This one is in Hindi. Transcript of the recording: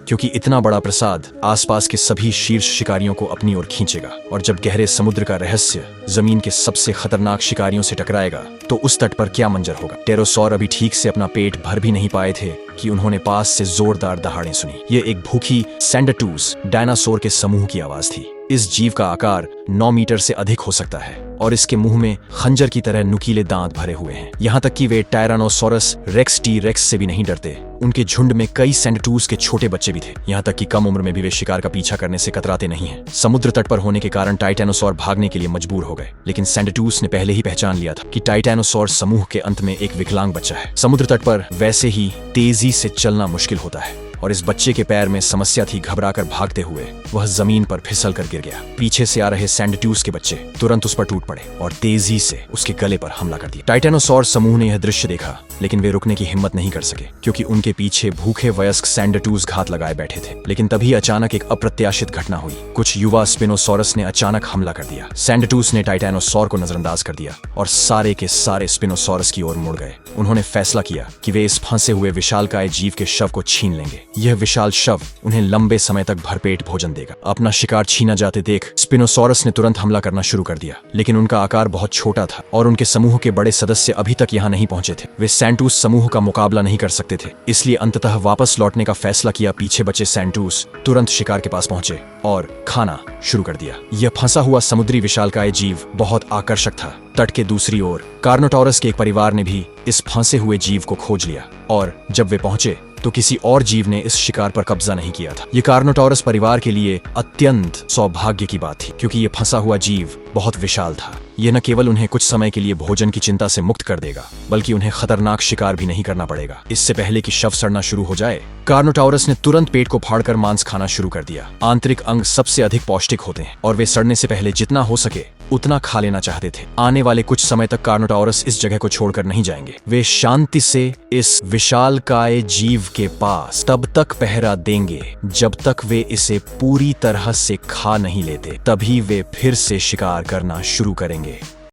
क्योंकि इतना बड़ा प्रसाद आसपास के सभी शीर्ष शिकारियों को अपनी ओर खींचेगा। और जब गहरे समुद्र का रहस्य जमीन के सबसे खतरनाक शिकारियों से टकराएगा तो उस तट पर क्या मंजर होगा। टेरोसौर अभी ठीक से अपना पेट भर भी नहीं पाए थे कि उन्होंने पास से जोरदार दहाड़ें सुनी। ये एक भूखी सैंडरटूज डायनासोर के समूह की आवाज थी। इस जीव का आकार 9 मीटर से अधिक हो सकता है और इसके मुंह में खंजर की तरह नुकीले दांत भरे हुए हैं। यहाँ तक कि वे टायरानोसोरस रेक्स टी रेक्स से भी नहीं डरते। उनके झुंड में कई सैंडरटूज के छोटे बच्चे भी थे। यहाँ तक कि कम उम्र में भी वे शिकार का पीछा करने से कतराते नहीं हैं। समुद्र तट पर होने के कारण टाइटैनोसौर भागने के लिए मजबूर हो गए, लेकिन सैंडरटूज ने पहले ही पहचान लिया था कि टाइटैनोसौर समूह के अंत में एक विकलांग बच्चा है। समुद्र तट पर वैसे ही तेजी से चलना मुश्किल होता है और इस बच्चे के पैर में समस्या थी। घबराकर भागते हुए वह जमीन पर फिसल कर गिर गया। पीछे से आ रहे सैंडरटूज के बच्चे तुरंत उस पर टूट पड़े और तेजी से उसके गले पर हमला कर दिया। टाइटैनोसौर समूह ने यह दृश्य देखा, लेकिन वे रुकने की हिम्मत नहीं कर सके क्योंकि उनके पीछे भूखे वयस्क सैंडरटूज घात लगाए बैठे थे। लेकिन तभी अचानक एक अप्रत्याशित घटना हुई। कुछ युवा स्पिनोसॉरस ने अचानक हमला कर दिया। सैंडरटूज ने टाइटैनोसौर को नजरअंदाज कर दिया और सारे के सारे स्पिनोसॉरस की ओर मुड़ गए। उन्होंने फैसला किया कि वे इस फंसे हुए विशालकाय जीव के शव को छीन लेंगे। यह विशाल शव उन्हें लंबे समय तक भरपेट भोजन देगा। अपना शिकार छीना जाते देख स्पिनोसॉरस ने तुरंत हमला करना शुरू कर दिया, लेकिन उनका आकार बहुत छोटा था और उनके समूह के बड़े सदस्य अभी तक यहाँ नहीं पहुंचे थे। वे सैंटूज समूह का मुकाबला नहीं कर सकते थे, इसलिए अंततः वापस लौटने का फैसला किया। पीछे बचे सैंटूज तुरंत शिकार के पास पहुंचे और खाना शुरू कर दिया। यह फंसा हुआ समुद्री विशालकाय जीव बहुत आकर्षक था। तट के दूसरी ओर कार्नोटोरस के एक परिवार ने भी इस फंसे हुए जीव को खोज लिया और जब वे पहुंचे तो किसी और जीव ने इस शिकार पर कब्जा नहीं किया था। ये कार्नोटोरस परिवार के लिए अत्यंत सौभाग्य की बात थी क्योंकि ये फंसा हुआ जीव बहुत विशाल था। ये न केवल उन्हें कुछ समय के लिए भोजन की चिंता से मुक्त कर देगा, बल्कि उन्हें खतरनाक शिकार भी नहीं करना पड़ेगा। इससे पहले कि शव सड़ना शुरू हो जाए, कार्नोटोरस ने तुरंत पेट को फाड़कर मांस खाना शुरू कर दिया। आंतरिक अंग सबसे अधिक पौष्टिक होते हैं और वे सड़ने से पहले जितना हो सके उतना खा लेना चाहते थे। आने वाले कुछ समय तक कार्नोटोरस इस जगह को छोड़कर नहीं जाएंगे। वे शांति से इस विशालकाय जीव के पास तब तक पहरा देंगे जब तक वे इसे पूरी तरह से खा नहीं लेते। तभी वे फिर से शिकार करना शुरू करेंगे।